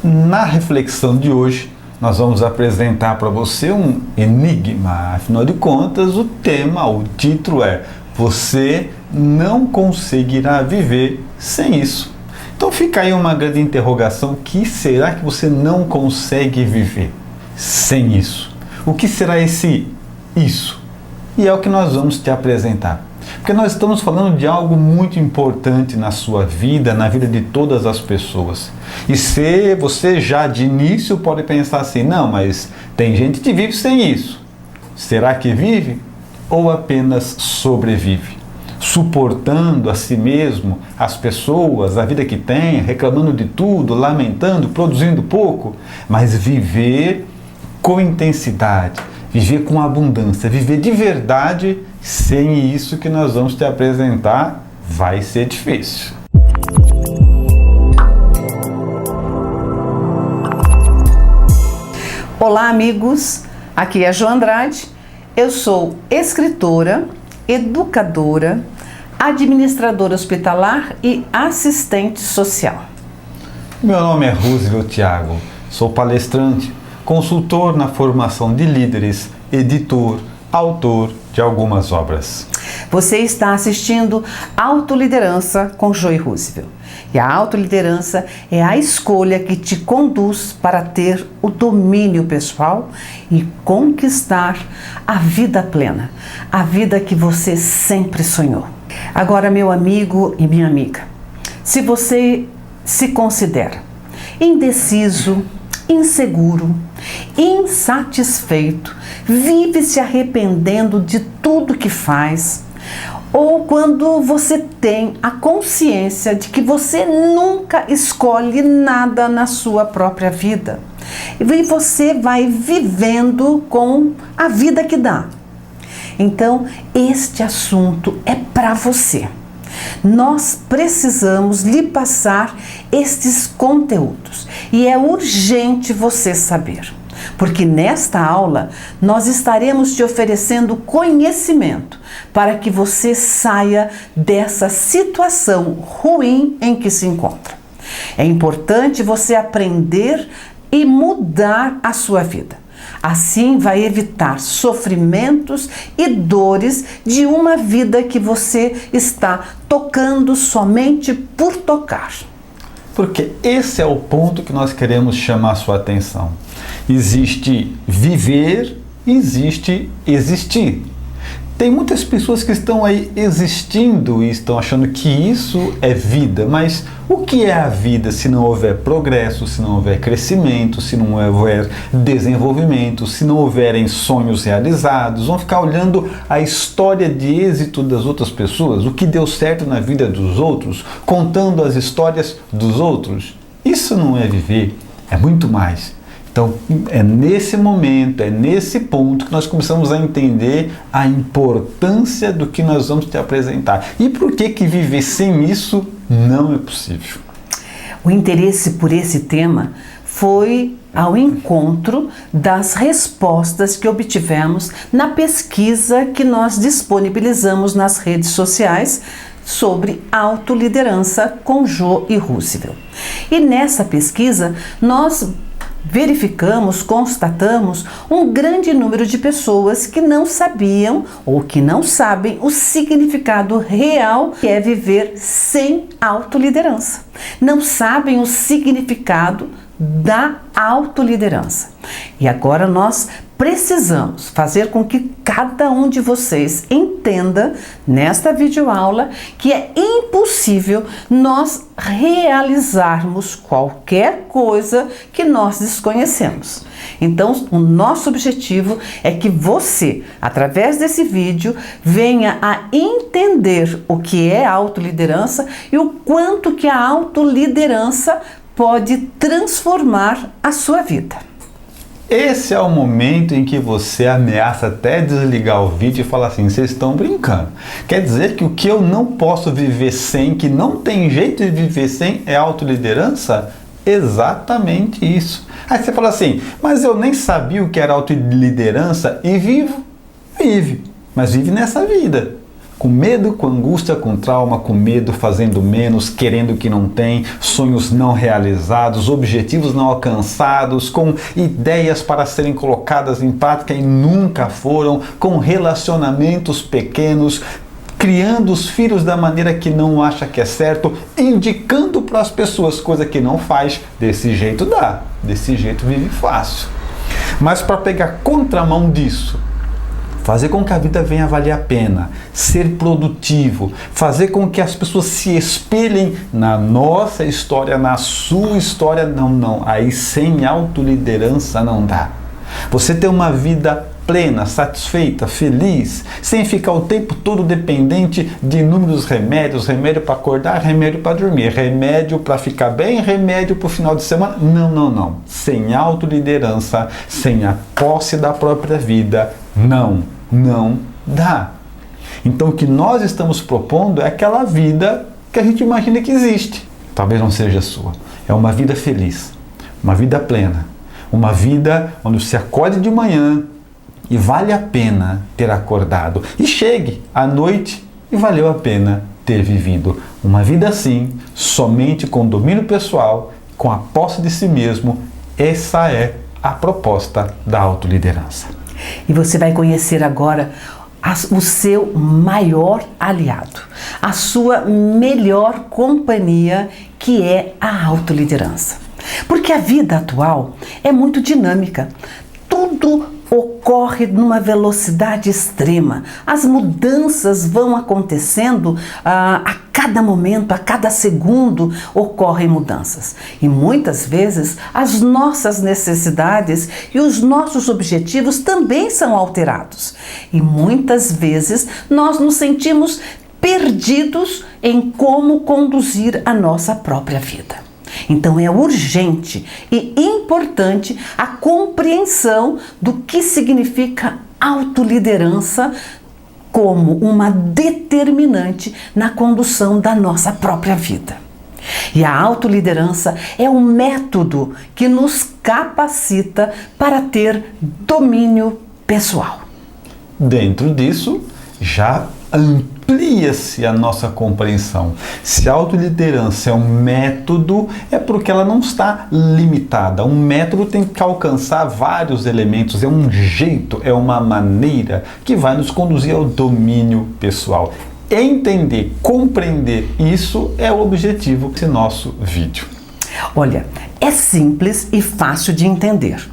Na reflexão de hoje, nós vamos apresentar para você um enigma. Afinal de contas, o título é Você não conseguirá viver sem isso. Então fica aí uma grande interrogação: o que será que você não consegue viver sem isso? O que será esse isso? E é o que nós vamos te apresentar. Porque nós estamos falando de algo muito importante na sua vida, na vida de todas as pessoas. E se você já de início pode pensar assim, não, mas tem gente que vive sem isso. Será que vive? Ou apenas sobrevive? Suportando a si mesmo, as pessoas, a vida que tem, reclamando de tudo, lamentando, produzindo pouco, mas viver com intensidade, viver com abundância, viver de verdade, sem isso que nós vamos te apresentar, vai ser difícil. Olá, amigos, aqui é a Jo Andrade, eu sou escritora, educadora, administradora hospitalar e assistente social. Meu nome é Roosevelt Thiago, sou palestrante, consultor na formação de líderes, editor, autor de algumas obras. Você está assistindo Autoliderança com Jo e Roosevelt. E a autoliderança é a escolha que te conduz para ter o domínio pessoal e conquistar a vida plena, a vida que você sempre sonhou. Agora, meu amigo e minha amiga, se você se considera indeciso, inseguro, insatisfeito, vive se arrependendo de tudo que faz, ou quando você tem a consciência de que você nunca escolhe nada na sua própria vida e você vai vivendo com a vida que dá. Então, este assunto é para você. Nós precisamos lhe passar estes conteúdos e é urgente você saber, porque nesta aula nós estaremos te oferecendo conhecimento para que você saia dessa situação ruim em que se encontra. É importante você aprender e mudar a sua vida. Assim vai evitar sofrimentos e dores de uma vida que você está tocando somente por tocar. Porque esse é o ponto que nós queremos chamar a sua atenção. Existe viver, existe existir. Tem muitas pessoas que estão aí existindo e estão achando que isso é vida, mas o que é a vida se não houver progresso, se não houver crescimento, se não houver desenvolvimento, se não houverem sonhos realizados? Vão ficar olhando a história de êxito das outras pessoas, o que deu certo na vida dos outros, contando as histórias dos outros? Isso não é viver, é muito mais. Então, é nesse momento, é nesse ponto que nós começamos a entender a importância do que nós vamos te apresentar. E por que viver sem isso não é possível? O interesse por esse tema foi ao encontro das respostas que obtivemos na pesquisa que nós disponibilizamos nas redes sociais sobre autoliderança com Jo e Roosevelt. E nessa pesquisa nós verificamos, constatamos um grande número de pessoas que não sabiam ou que não sabem o significado real que é viver sem autoliderança. Não sabem o significado da autoliderança. E agora nós precisamos fazer com que cada um de vocês entenda nesta videoaula que é impossível nós realizarmos qualquer coisa que nós desconhecemos. Então, o nosso objetivo é que você, através desse vídeo, venha a entender o que é autoliderança e o quanto que a autoliderança pode transformar a sua vida. Esse é o momento em que você ameaça até desligar o vídeo e falar assim, vocês estão brincando. Quer dizer que o que eu não posso viver sem, que não tem jeito de viver sem, é autoliderança? Exatamente isso. Aí você fala assim, mas eu nem sabia o que era autoliderança e vive, mas vive nessa vida. Com medo, com angústia, com trauma, com medo, fazendo menos, querendo o que não tem, sonhos não realizados, objetivos não alcançados, com ideias para serem colocadas em prática e nunca foram, com relacionamentos pequenos, criando os filhos da maneira que não acha que é certo, indicando para as pessoas coisa que não faz. Desse jeito dá, desse jeito vive fácil. Mas para pegar contramão disso, fazer com que a vida venha valer a pena, ser produtivo, fazer com que as pessoas se espelhem na nossa história, na sua história, não. Aí sem autoliderança não dá. Você ter uma vida plena, satisfeita, feliz, sem ficar o tempo todo dependente de inúmeros remédios, remédio para acordar, remédio para dormir, remédio para ficar bem, remédio para o final de semana. Não. Sem autoliderança, sem a posse da própria vida, não dá. Então o que nós estamos propondo é aquela vida que a gente imagina que existe. Talvez não seja a sua. É uma vida feliz, uma vida plena, uma vida onde você acorde de manhã e vale a pena ter acordado, e chegue à noite e valeu a pena ter vivido. Uma vida assim, somente com domínio pessoal, com a posse de si mesmo. Essa é a proposta da autoliderança. E você vai conhecer agora o seu maior aliado, a sua melhor companhia, que é a autoliderança. Porque a vida atual é muito dinâmica. Tudo ocorre numa velocidade extrema. As mudanças vão acontecendo a cada momento, a cada segundo ocorrem mudanças. E muitas vezes as nossas necessidades e os nossos objetivos também são alterados. E muitas vezes nós nos sentimos perdidos em como conduzir a nossa própria vida. Então é urgente e importante a compreensão do que significa autoliderança como uma determinante na condução da nossa própria vida. E a autoliderança é um método que nos capacita para ter domínio pessoal. Dentro disso, já amplia-se a nossa compreensão. Se a autoliderança é um método, é porque ela não está limitada. Um método tem que alcançar vários elementos, é um jeito, é uma maneira que vai nos conduzir ao domínio pessoal. Entender, compreender isso é o objetivo desse nosso vídeo. Olha, é simples e fácil de entender.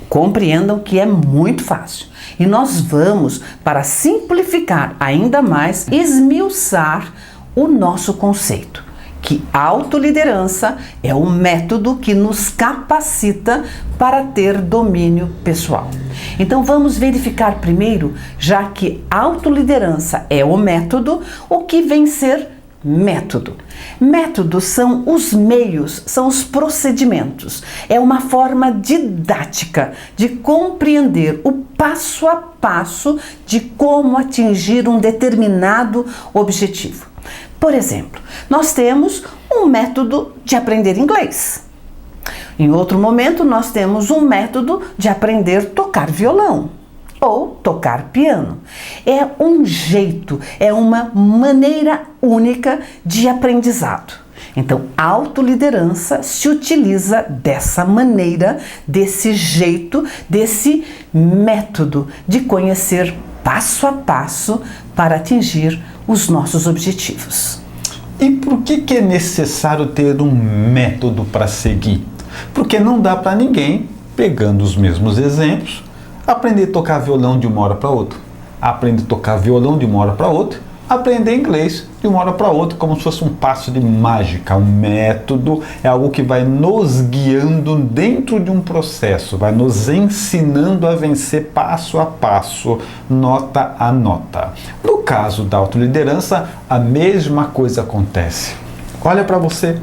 Compreendam que é muito fácil. E nós vamos, para simplificar ainda mais, esmiuçar o nosso conceito, que autoliderança é o método que nos capacita para ter domínio pessoal. Então vamos verificar primeiro, já que autoliderança é o método, o que vem ser método. Métodos são os meios, são os procedimentos. É uma forma didática de compreender o passo a passo de como atingir um determinado objetivo. Por exemplo, nós temos um método de aprender inglês. Em outro momento, nós temos um método de aprender a tocar violão ou tocar piano. É um jeito, é uma maneira única de aprendizado. Então, a autoliderança se utiliza dessa maneira, desse jeito, desse método de conhecer passo a passo para atingir os nossos objetivos. E por que é necessário ter um método para seguir? Porque não dá para ninguém, pegando os mesmos exemplos, aprender a tocar violão de uma hora para outra, aprender a tocar violão de uma hora para outra, aprender inglês de uma hora para outra, como se fosse um passo de mágica. Um método é algo que vai nos guiando dentro de um processo, vai nos ensinando a vencer passo a passo, nota a nota. No caso da autoliderança, a mesma coisa acontece. Olha para você.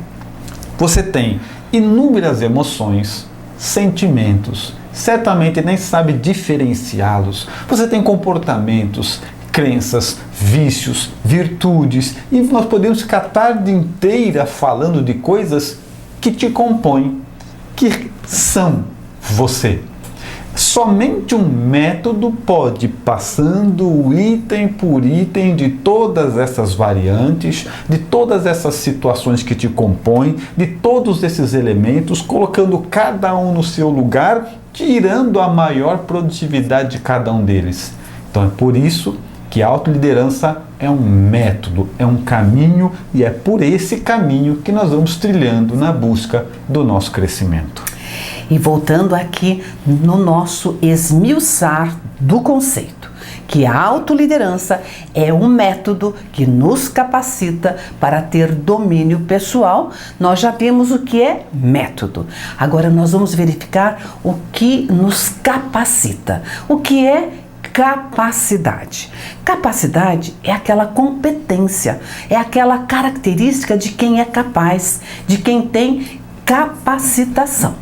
Você tem inúmeras emoções, sentimentos, certamente nem sabe diferenciá-los. Você tem comportamentos, crenças, vícios, virtudes, e nós podemos ficar a tarde inteira falando de coisas que te compõem, que são você. Somente um método pode, passando item por item de todas essas variantes, de todas essas situações que te compõem, de todos esses elementos, colocando cada um no seu lugar, tirando a maior produtividade de cada um deles. Então é por isso que a autoliderança é um método, é um caminho, e é por esse caminho que nós vamos trilhando na busca do nosso crescimento. E voltando aqui no nosso esmiuçar do conceito, que a autoliderança é um método que nos capacita para ter domínio pessoal. Nós já vimos o que é método. Agora nós vamos verificar o que nos capacita. O que é capacidade? Capacidade é aquela competência, é aquela característica de quem é capaz, de quem tem capacitação.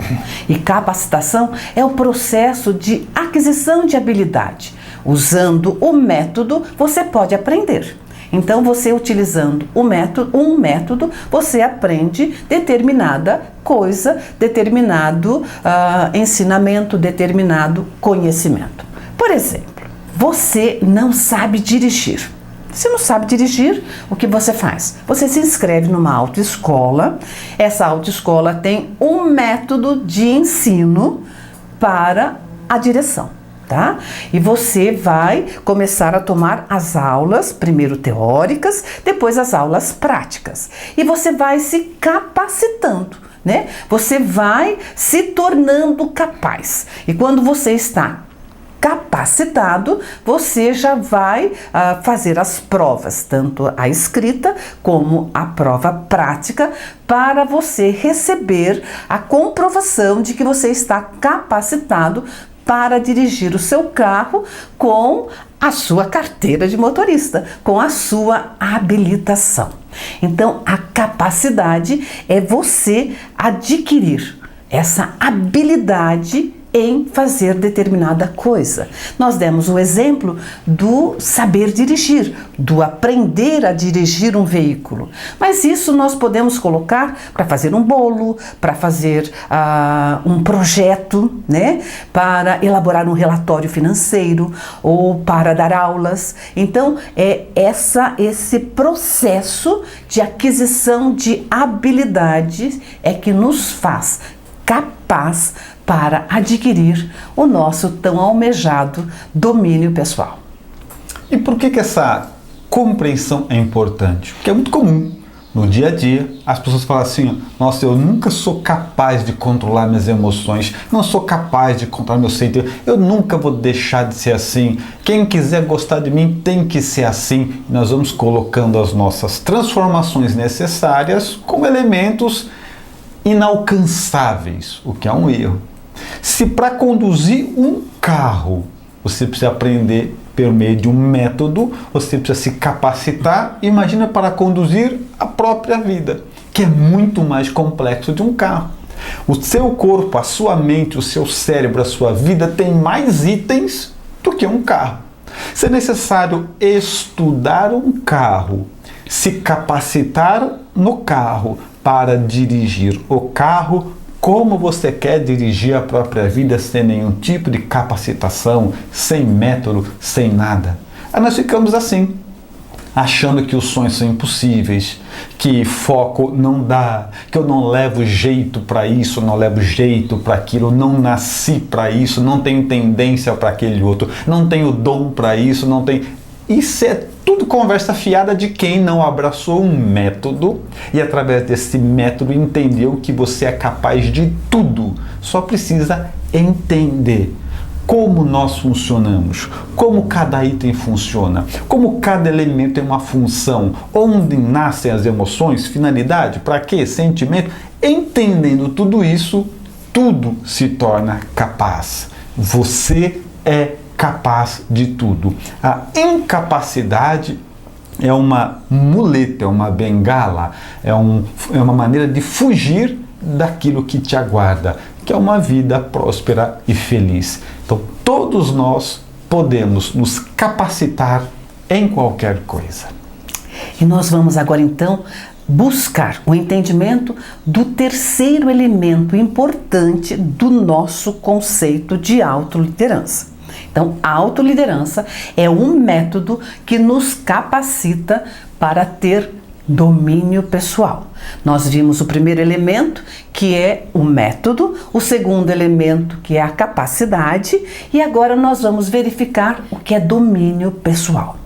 E capacitação é o processo de aquisição de habilidade. Usando o método, você pode aprender. Então, você utilizando um método, você aprende determinada coisa, determinado ensinamento, determinado conhecimento. Por exemplo, você não sabe dirigir. Se não sabe dirigir, o que você faz? Você se inscreve numa autoescola. Essa autoescola tem um método de ensino para a direção, tá? E você vai começar a tomar as aulas, primeiro teóricas, depois as aulas práticas. E você vai se capacitando, né? Você vai se tornando capaz. E quando você está capacitado, você já vai fazer as provas, tanto a escrita como a prova prática, para você receber a comprovação de que você está capacitado para dirigir o seu carro com a sua carteira de motorista, com a sua habilitação. Então, a capacidade é você adquirir essa habilidade em fazer determinada coisa. Nós demos o exemplo do saber dirigir, do aprender a dirigir um veículo. Mas isso nós podemos colocar para fazer um bolo, para fazer um projeto, né? Para elaborar um relatório financeiro ou para dar aulas. Então, é esse processo de aquisição de habilidades é que nos faz capaz para adquirir o nosso tão almejado domínio pessoal. E por que essa compreensão é importante? Porque é muito comum no dia a dia as pessoas falam assim: nossa, eu nunca sou capaz de controlar minhas emoções, não sou capaz de controlar meu sentimento, eu nunca vou deixar de ser assim, quem quiser gostar de mim tem que ser assim. Nós vamos colocando as nossas transformações necessárias como elementos inalcançáveis, o que é um erro. Se para conduzir um carro você precisa aprender por meio de um método, você precisa se capacitar, imagina para conduzir a própria vida, que é muito mais complexo de um carro. O seu corpo, a sua mente, o seu cérebro, a sua vida tem mais itens do que um carro. Se é necessário estudar um carro, se capacitar no carro para dirigir o carro, como você quer dirigir a própria vida sem nenhum tipo de capacitação, sem método, sem nada? Aí nós ficamos assim, achando que os sonhos são impossíveis, que foco não dá, que eu não levo jeito para isso, não levo jeito para aquilo, não nasci para isso, não tenho tendência para aquele outro, não tenho dom para isso, não tenho... Isso é tudo conversa fiada de quem não abraçou um método e através desse método entendeu que você é capaz de tudo. Só precisa entender como nós funcionamos, como cada item funciona, como cada elemento tem uma função, onde nascem as emoções, finalidade, para quê, sentimento. Entendendo tudo isso, tudo se torna capaz. Você é capaz de tudo. A incapacidade é uma muleta, é uma bengala, é uma maneira de fugir daquilo que te aguarda, que é uma vida próspera e feliz. Então, todos nós podemos nos capacitar em qualquer coisa. E nós vamos agora então buscar o entendimento do terceiro elemento importante do nosso conceito de autoliderança. Então, a autoliderança é um método que nos capacita para ter domínio pessoal. Nós vimos o primeiro elemento, que é o método, o segundo elemento, que é a capacidade, e agora nós vamos verificar o que é domínio pessoal.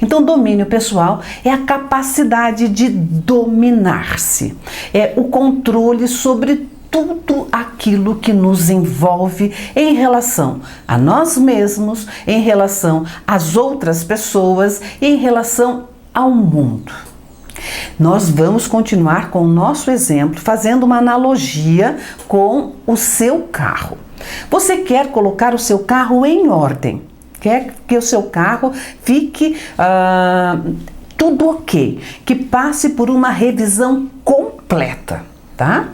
Então, domínio pessoal é a capacidade de dominar-se, é o controle sobre tudo aquilo que nos envolve em relação a nós mesmos, em relação às outras pessoas e em relação ao mundo. Nós vamos continuar com o nosso exemplo, fazendo uma analogia com o seu carro. Você quer colocar o seu carro em ordem, quer que o seu carro fique tudo ok, que passe por uma revisão completa, tá?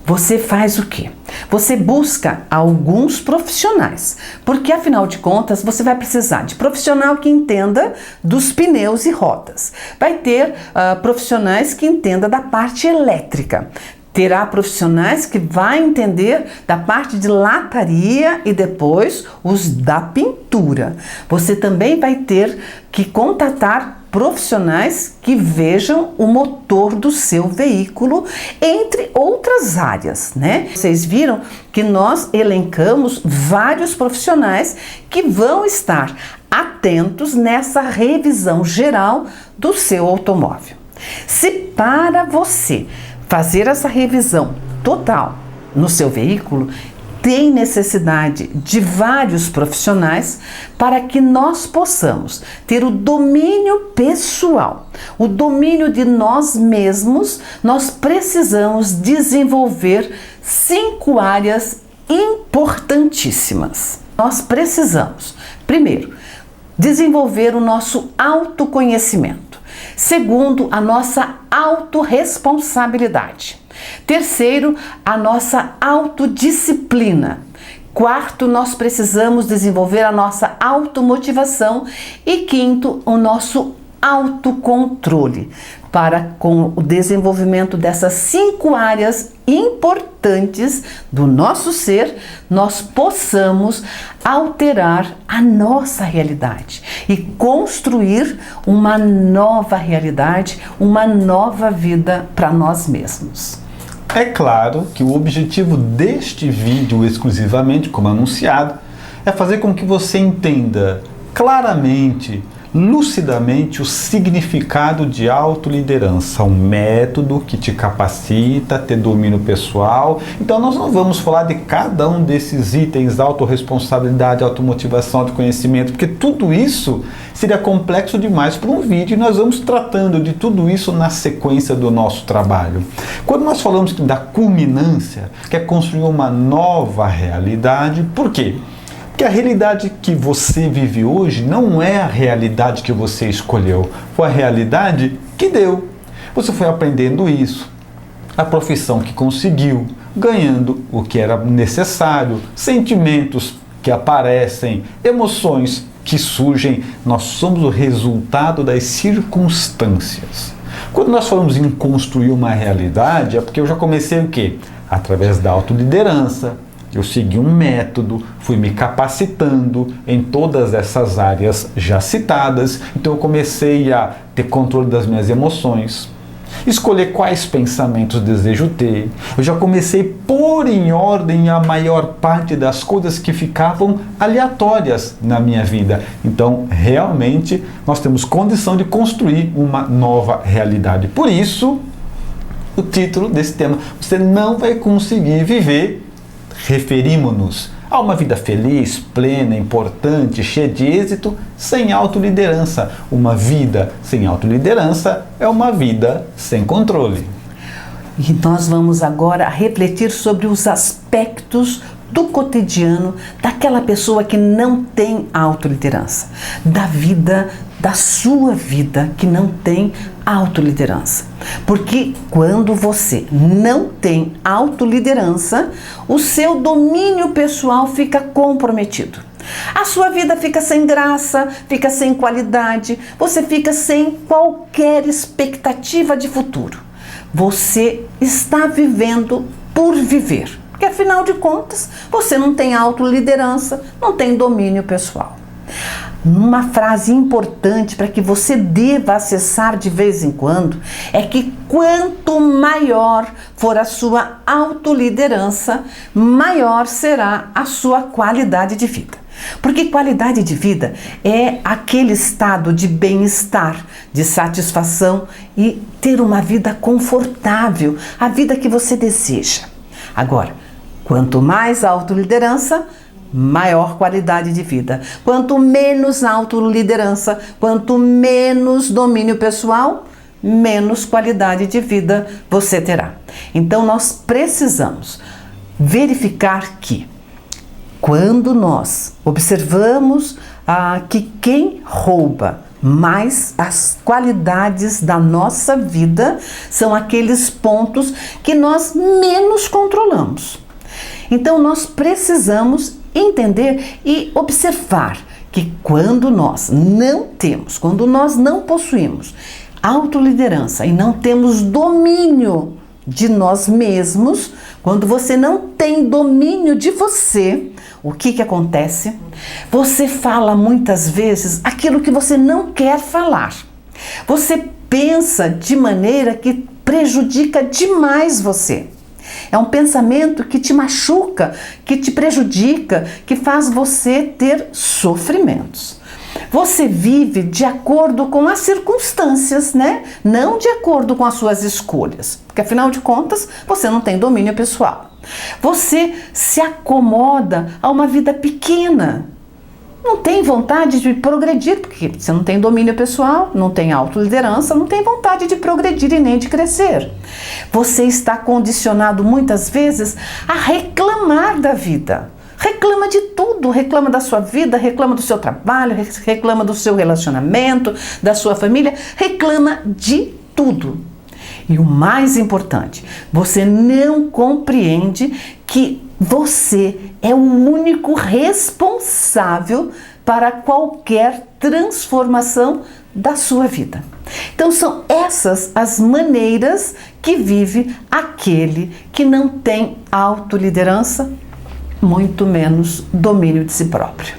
Você faz o quê? Você busca alguns profissionais, porque afinal de contas você vai precisar de profissional que entenda dos pneus e rodas. Vai ter profissionais que entenda da parte elétrica. Terá profissionais que vai entender da parte de lataria e depois os da pintura. Você também vai ter que contatar profissionais que vejam o motor do seu veículo, entre outras áreas, né? Vocês viram que nós elencamos vários profissionais que vão estar atentos nessa revisão geral do seu automóvel. Se para você fazer essa revisão total no seu veículo, tem necessidade de vários profissionais para que nós possamos ter o domínio pessoal, o domínio de nós mesmos. Nós precisamos desenvolver 5 áreas importantíssimas. Nós precisamos, primeiro, desenvolver o nosso autoconhecimento. Segundo, a nossa autorresponsabilidade. Terceiro, a nossa autodisciplina. Quarto, nós precisamos desenvolver a nossa automotivação. E quinto, o nosso autocontrole. Para, com o desenvolvimento dessas 5 áreas importantes do nosso ser, nós possamos alterar a nossa realidade e construir uma nova realidade, uma nova vida para nós mesmos. É claro que o objetivo deste vídeo, exclusivamente, como anunciado, é fazer com que você entenda claramente, lucidamente, o significado de autoliderança, um método que te capacita a ter domínio pessoal. Então nós não vamos falar de cada um desses itens, autorresponsabilidade, automotivação, autoconhecimento, porque tudo isso seria complexo demais para um vídeo e nós vamos tratando de tudo isso na sequência do nosso trabalho. Quando nós falamos da culminância, que é construir uma nova realidade, por quê? Porque a realidade que você vive hoje não é a realidade que você escolheu, foi a realidade que deu. Você foi aprendendo isso, a profissão que conseguiu, ganhando o que era necessário, sentimentos que aparecem, emoções que surgem. Nós somos o resultado das circunstâncias. Quando nós falamos em construir uma realidade, é porque eu já comecei o quê? Através da autoliderança. Eu segui um método, fui me capacitando em todas essas áreas já citadas. Então eu comecei a ter controle das minhas emoções, escolher quais pensamentos desejo ter. Eu já comecei a pôr em ordem a maior parte das coisas que ficavam aleatórias na minha vida. Então realmente nós temos condição de construir uma nova realidade. Por isso, o título desse tema: você não vai conseguir viver. Referimos-nos a uma vida feliz, plena, importante, cheia de êxito, sem autoliderança. Uma vida sem autoliderança é uma vida sem controle. E nós vamos agora refletir sobre os aspectos do cotidiano daquela pessoa que não tem autoliderança, da vida, da sua vida que não tem autoliderança. Porque quando você não tem autoliderança, o seu domínio pessoal fica comprometido. A sua vida fica sem graça, fica sem qualidade, você fica sem qualquer expectativa de futuro. você está vivendo por viver. Porque afinal de contas, você não tem autoliderança, não tem domínio pessoal. Uma frase importante para que você deva acessar de vez em quando é que quanto maior for a sua autoliderança, maior será a sua qualidade de vida. Porque qualidade de vida é aquele estado de bem-estar, de satisfação e ter uma vida confortável, a vida que você deseja. Agora, quanto mais autoliderança, maior qualidade de vida. Quanto menos autoliderança, quanto menos domínio pessoal, menos qualidade de vida você terá. Então nós precisamos verificar que quando nós observamos que quem rouba mais as qualidades da nossa vida são aqueles pontos que nós menos controlamos. Então nós precisamos entender e observar que quando nós não temos, quando nós não possuímos autoliderança e não temos domínio de nós mesmos, quando você não tem domínio de você, o que acontece? Você fala muitas vezes aquilo que você não quer falar. Você pensa de maneira que prejudica demais você. É um pensamento que te machuca, que te prejudica, que faz você ter sofrimentos. Você vive de acordo com as circunstâncias, né? Não de acordo com as suas escolhas, porque afinal de contas você não tem domínio pessoal. Você se acomoda a uma vida pequena. Não tem vontade de progredir, porque você não tem domínio pessoal, não tem autoliderança, não tem vontade de progredir e nem de crescer. Você está condicionado muitas vezes a reclamar da vida. Reclama de tudo, reclama da sua vida, reclama do seu trabalho, reclama do seu relacionamento, da sua família, reclama de tudo. E o mais importante, você não compreende que você é o único responsável para qualquer transformação da sua vida. Então são essas as maneiras que vive aquele que não tem autoliderança, muito menos domínio de si próprio.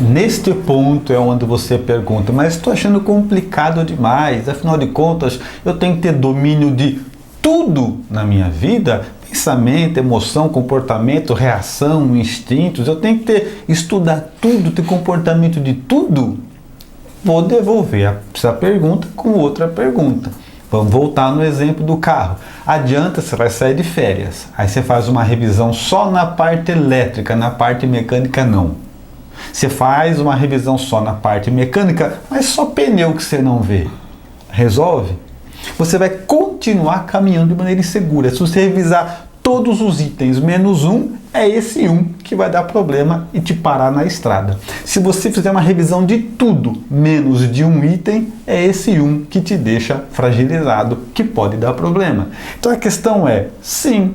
Neste ponto é onde você pergunta, mas estou achando complicado demais, afinal de contas eu tenho que ter domínio de tudo na minha vida, pensamento, emoção, comportamento, reação, instintos, eu tenho que estudar tudo, ter comportamento de tudo? Vou devolver essa pergunta com outra pergunta. Vamos voltar no exemplo do carro. Adianta, você vai sair de férias, aí você faz uma revisão só na parte elétrica, na parte mecânica não. Você faz uma revisão só na parte mecânica, mas só pneu que você não vê. Resolve? Você vai continuar caminhando de maneira insegura. Se você revisar todos os itens menos um, é esse um que vai dar problema e te parar na estrada. Se você fizer uma revisão de tudo menos de um item, é esse um que te deixa fragilizado, que pode dar problema. Então a questão é, sim,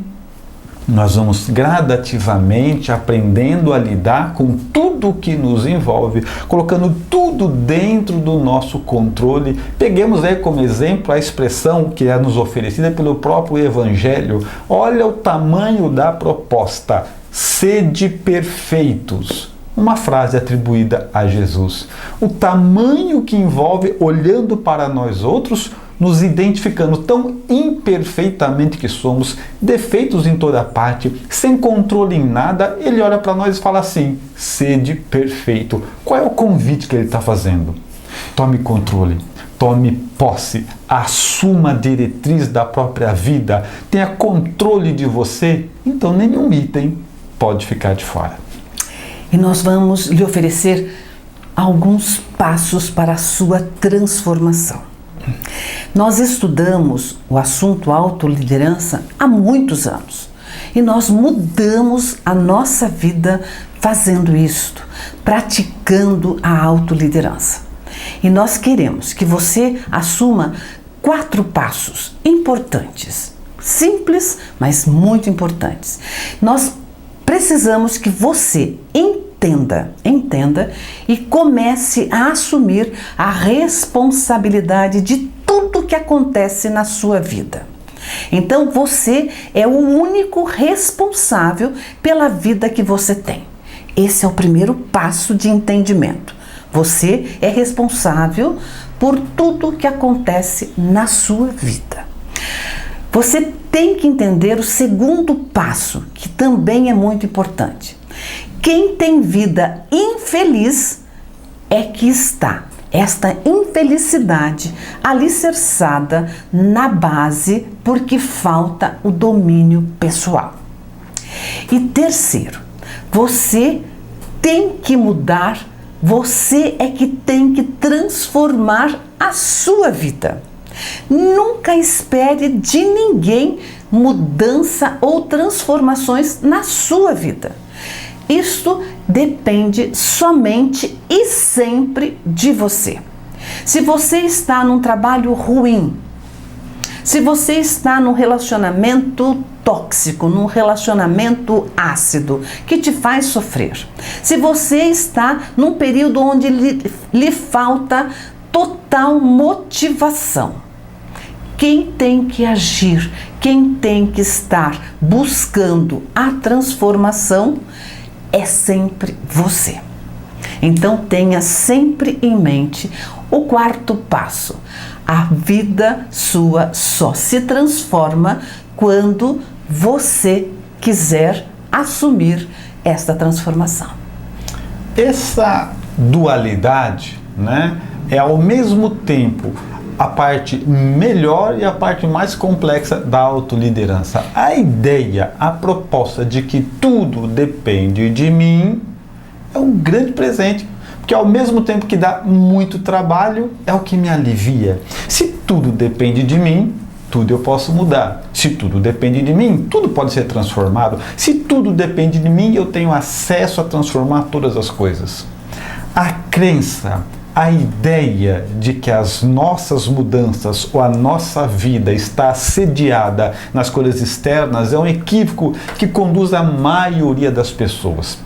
nós vamos gradativamente aprendendo a lidar com tudo que nos envolve, colocando tudo dentro do nosso controle. Peguemos aí como exemplo a expressão que é nos oferecida pelo próprio Evangelho. Olha o tamanho da proposta: sede perfeitos. Uma frase atribuída a Jesus. O tamanho que envolve olhando para nós outros, nos identificando tão imperfeitamente que somos, defeitos em toda parte, sem controle em nada, ele olha para nós e fala assim: sede perfeito. Qual é o convite que ele está fazendo? Tome controle, tome posse, assuma a diretriz da própria vida, tenha controle de você, então nenhum item pode ficar de fora. E nós vamos lhe oferecer alguns passos para a sua transformação. Nós estudamos o assunto autoliderança há muitos anos e nós mudamos a nossa vida fazendo isto, praticando a autoliderança. E nós queremos que você assuma 4 passos importantes, simples, mas muito importantes. Nós precisamos que você entenda e comece a assumir a responsabilidade de tudo que acontece na sua vida. Então você é o único responsável pela vida que você tem. Esse é o primeiro passo de entendimento. Você é responsável por tudo que acontece na sua vida. Você tem que entender o segundo passo, que também é muito importante. Quem tem vida infeliz é que está esta infelicidade alicerçada na base porque falta o domínio pessoal. E terceiro, você tem que mudar, você é que tem que transformar a sua vida. Nunca espere de ninguém mudança ou transformações na sua vida. Isto depende somente e sempre de você. Se você está num trabalho ruim, se você está num relacionamento tóxico, num relacionamento ácido, que te faz sofrer, se você está num período onde lhe falta total motivação, quem tem que agir, quem tem que estar buscando a transformação é sempre você. Então tenha sempre em mente o quarto passo. A vida sua só se transforma quando você quiser assumir esta transformação. Essa dualidade, né, é ao mesmo tempo a parte melhor e a parte mais complexa da autoliderança. A ideia, a proposta de que tudo depende de mim é um grande presente, porque ao mesmo tempo que dá muito trabalho, é o que me alivia. Se tudo depende de mim, tudo eu posso mudar. Se tudo depende de mim, tudo pode ser transformado. Se tudo depende de mim, eu tenho acesso a transformar todas as coisas. A crença, a ideia de que as nossas mudanças ou a nossa vida está sediada nas coisas externas é um equívoco que conduz a maioria das pessoas.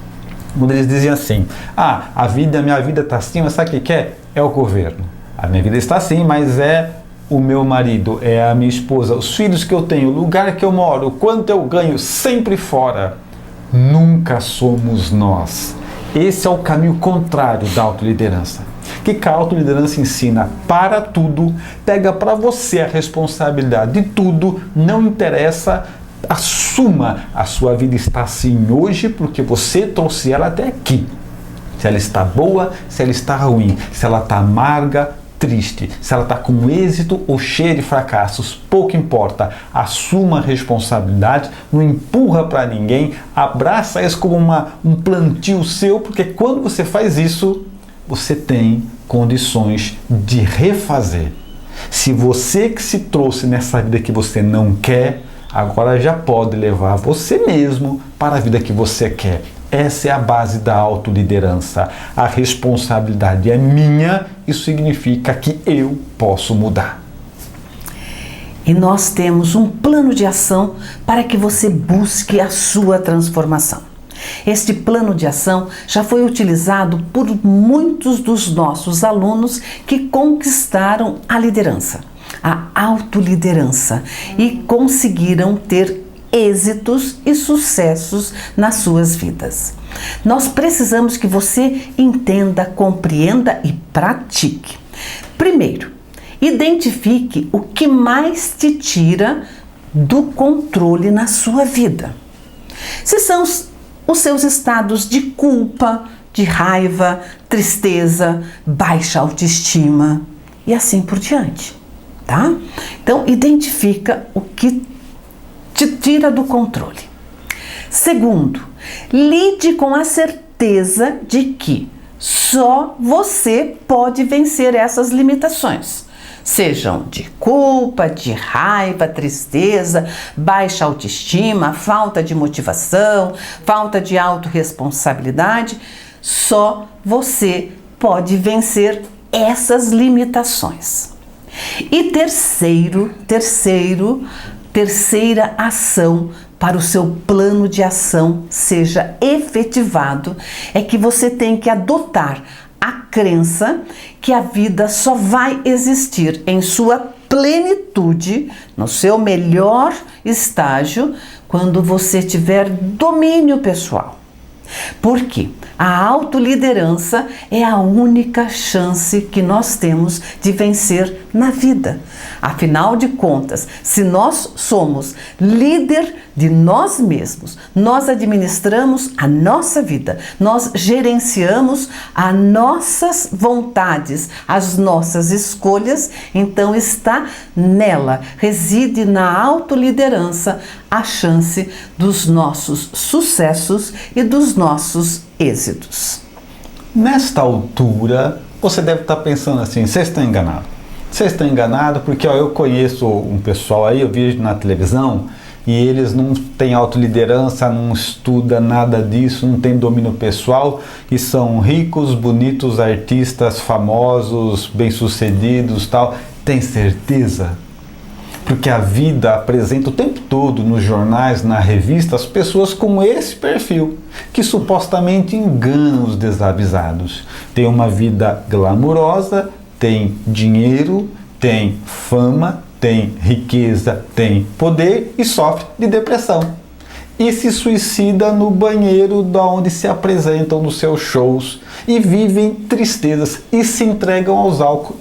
Quando eles dizem assim, a minha vida está assim, mas sabe o que é? É o governo. A minha vida está assim, mas é o meu marido, é a minha esposa, os filhos que eu tenho, o lugar que eu moro, o quanto eu ganho, sempre fora. Nunca somos nós. Esse é o caminho contrário da autoliderança. O que a autoliderança ensina? Para tudo, pega para você a responsabilidade de tudo, não interessa, assuma a sua vida está assim hoje porque você trouxe ela até aqui. Se ela está boa, se ela está ruim, se ela está amarga, triste, se ela está com êxito ou cheia de fracassos, pouco importa. Assuma a responsabilidade, não empurra para ninguém, abraça isso como um plantio seu, porque quando você faz isso, você tem condições de refazer. Se você que se trouxe nessa vida que você não quer, agora já pode levar você mesmo para a vida que você quer. Essa é a base da autoliderança. A responsabilidade é minha, isso significa que eu posso mudar. E nós temos um plano de ação para que você busque a sua transformação. Este plano de ação já foi utilizado por muitos dos nossos alunos que conquistaram a liderança, a autoliderança, e conseguiram ter êxitos e sucessos nas suas vidas. Nós precisamos que você entenda, compreenda e pratique. Primeiro, identifique o que mais te tira do controle na sua vida. Se são os seus estados de culpa, de raiva, tristeza, baixa autoestima e assim por diante, tá? Então, identifica o que te tira do controle. Segundo, lide com a certeza de que só você pode vencer essas limitações. Sejam de culpa, de raiva, tristeza, baixa autoestima, falta de motivação, falta de autorresponsabilidade, só você pode vencer essas limitações. E terceira ação para o seu plano de ação seja efetivado é que você tem que adotar a crença que a vida só vai existir em sua plenitude, no seu melhor estágio, quando você tiver domínio pessoal. Por quê? A autoliderança é a única chance que nós temos de vencer na vida. Afinal de contas, se nós somos líder de nós mesmos, nós administramos a nossa vida, nós gerenciamos as nossas vontades, as nossas escolhas, então está nela, reside na autoliderança a chance dos nossos sucessos e dos nossos êxitos. Nesta altura, você deve estar pensando assim, vocês estão enganados. Vocês estão enganados porque eu conheço um pessoal aí, eu vejo na televisão, e eles não têm autoliderança, não estudam nada disso, não têm domínio pessoal, e são ricos, bonitos, artistas, famosos, bem-sucedidos, tal. Tem certeza? Porque a vida apresenta o tempo todo nos jornais, na revista, as pessoas com esse perfil, que supostamente enganam os desavisados. Tem uma vida glamurosa, tem dinheiro, tem fama, tem riqueza, tem poder e sofre de depressão. E se suicida no banheiro da onde se apresentam nos seus shows e vivem tristezas e se entregam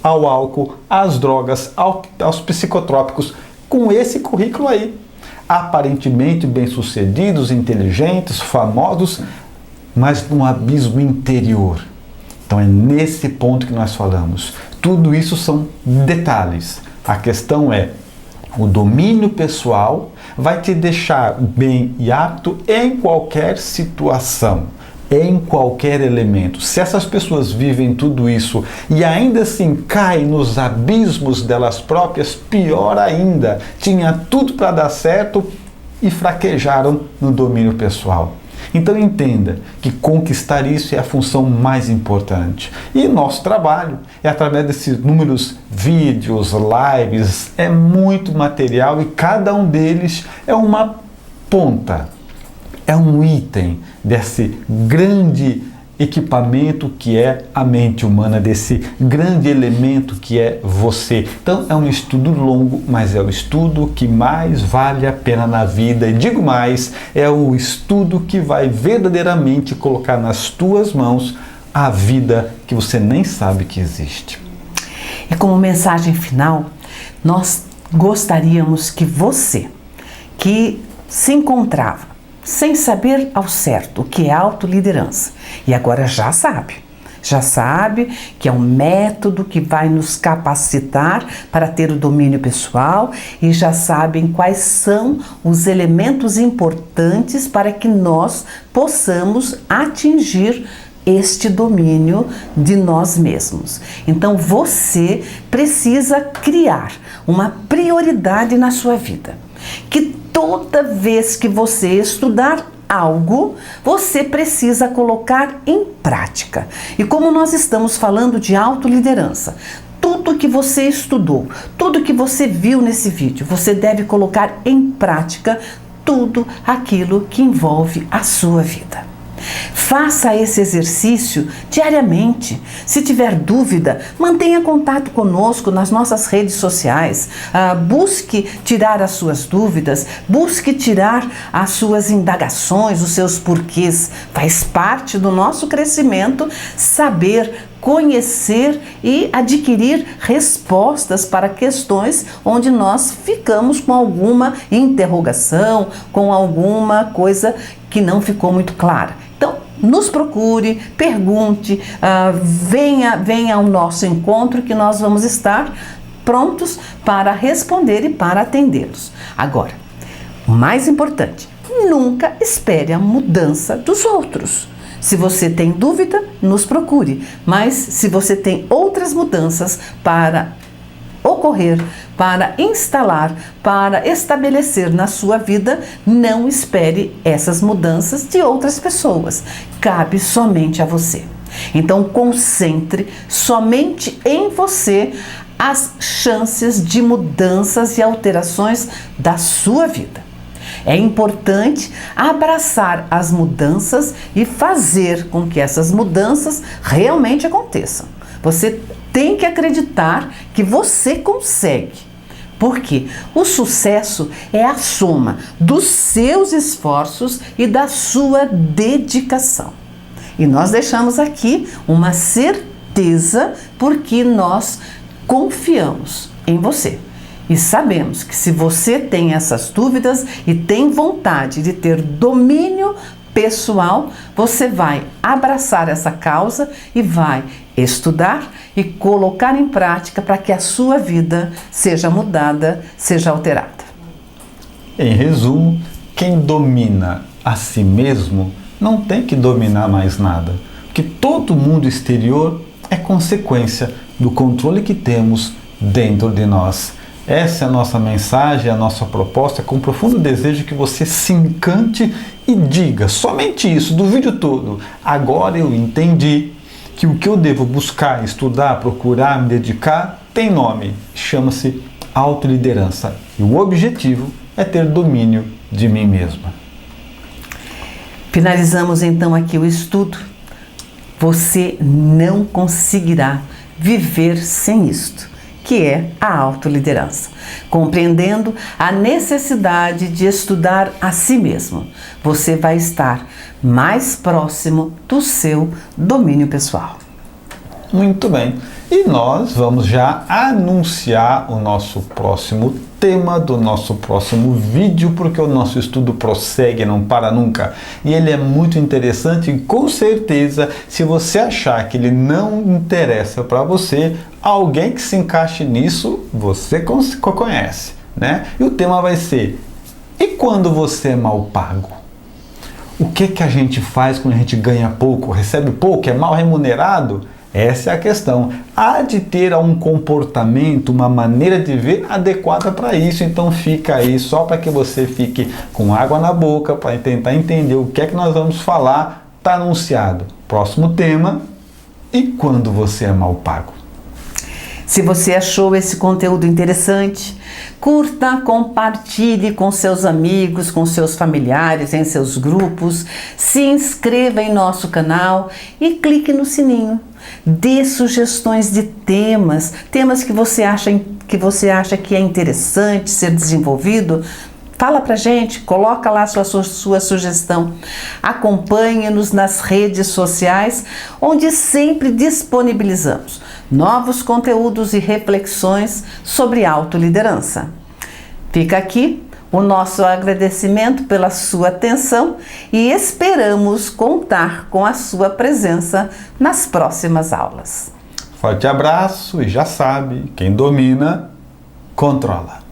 ao álcool, às drogas, aos psicotrópicos, com esse currículo aí. Aparentemente bem-sucedidos, inteligentes, famosos, mas num abismo interior. Então é nesse ponto que nós falamos. Tudo isso são detalhes. A questão é, o domínio pessoal vai te deixar bem e apto em qualquer situação, em qualquer elemento. Se essas pessoas vivem tudo isso e ainda assim caem nos abismos delas próprias, pior ainda, tinha tudo para dar certo e fraquejaram no domínio pessoal. Então entenda que conquistar isso é a função mais importante. E nosso trabalho é através desses números vídeos, lives, é muito material e cada um deles é uma ponta, é um item desse grande equipamento que é a mente humana, desse grande elemento que é você. Então é um estudo longo, mas é o estudo que mais vale a pena na vida. E digo mais, é o estudo que vai verdadeiramente colocar nas tuas mãos a vida que você nem sabe que existe. E como mensagem final, nós gostaríamos que você, que se encontrava sem saber ao certo o que é autoliderança, e agora já sabe que é um método que vai nos capacitar para ter o domínio pessoal e já sabem quais são os elementos importantes para que nós possamos atingir este domínio de nós mesmos. Então você precisa criar uma prioridade na sua vida, que toda vez que você estudar algo, você precisa colocar em prática. E como nós estamos falando de autoliderança, tudo que você estudou, tudo que você viu nesse vídeo, você deve colocar em prática tudo aquilo que envolve a sua vida. Faça esse exercício diariamente. Se tiver dúvida, mantenha contato conosco nas nossas redes sociais. Busque tirar as suas dúvidas, busque tirar as suas indagações, os seus porquês. Faz parte do nosso crescimento saber, conhecer e adquirir respostas para questões onde nós ficamos com alguma interrogação, com alguma coisa que não ficou muito clara. Então, nos procure, pergunte, venha ao nosso encontro que nós vamos estar prontos para responder e para atendê-los. Agora, o mais importante, nunca espere a mudança dos outros. Se você tem dúvida, nos procure, mas se você tem outras mudanças para ocorrer, para instalar, para estabelecer na sua vida, não espere essas mudanças de outras pessoas. Cabe somente a você. Então, concentre somente em você as chances de mudanças e alterações da sua vida. É importante abraçar as mudanças e fazer com que essas mudanças realmente aconteçam. Você tem que acreditar que você consegue. Porque o sucesso é a soma dos seus esforços e da sua dedicação. E nós deixamos aqui uma certeza porque nós confiamos em você. E sabemos que se você tem essas dúvidas e tem vontade de ter domínio pessoal, você vai abraçar essa causa e vai estudar e colocar em prática para que a sua vida seja mudada, seja alterada. Em resumo, quem domina a si mesmo não tem que dominar mais nada, porque todo mundo exterior é consequência do controle que temos dentro de nós. Essa é a nossa mensagem, a nossa proposta, com profundo desejo que você se encante e diga somente isso do vídeo todo. Agora eu entendi que o que eu devo buscar, estudar, procurar, me dedicar, tem nome, chama-se autoliderança. E o objetivo é ter domínio de mim mesma. Finalizamos então aqui o estudo. Você não conseguirá viver sem isto, que é a autoliderança, compreendendo a necessidade de estudar a si mesmo. Você vai estar mais próximo do seu domínio pessoal. Muito bem, e nós vamos já anunciar o nosso próximo tema do nosso próximo vídeo, porque o nosso estudo prossegue, não para nunca. E ele é muito interessante e com certeza, se você achar que ele não interessa para você, alguém que se encaixe nisso, você conhece, né? E o tema vai ser: e quando você é mal pago? O que a gente faz quando a gente ganha pouco, recebe pouco, é mal remunerado? Essa é a questão. Há de ter um comportamento, uma maneira de ver adequada para isso. Então fica aí só para que você fique com água na boca para tentar entender o que é que nós vamos falar. Está anunciado. Próximo tema: e quando você é mal pago? Se você achou esse conteúdo interessante, curta, compartilhe com seus amigos, com seus familiares, em seus grupos, se inscreva em nosso canal e clique no sininho. Dê sugestões de temas que você acha que é interessante ser desenvolvido. Fala pra gente, coloca lá sua sugestão. Acompanhe-nos nas redes sociais, onde sempre disponibilizamos novos conteúdos e reflexões sobre autoliderança. Fica aqui o nosso agradecimento pela sua atenção e esperamos contar com a sua presença nas próximas aulas. Forte abraço e já sabe, quem domina, controla.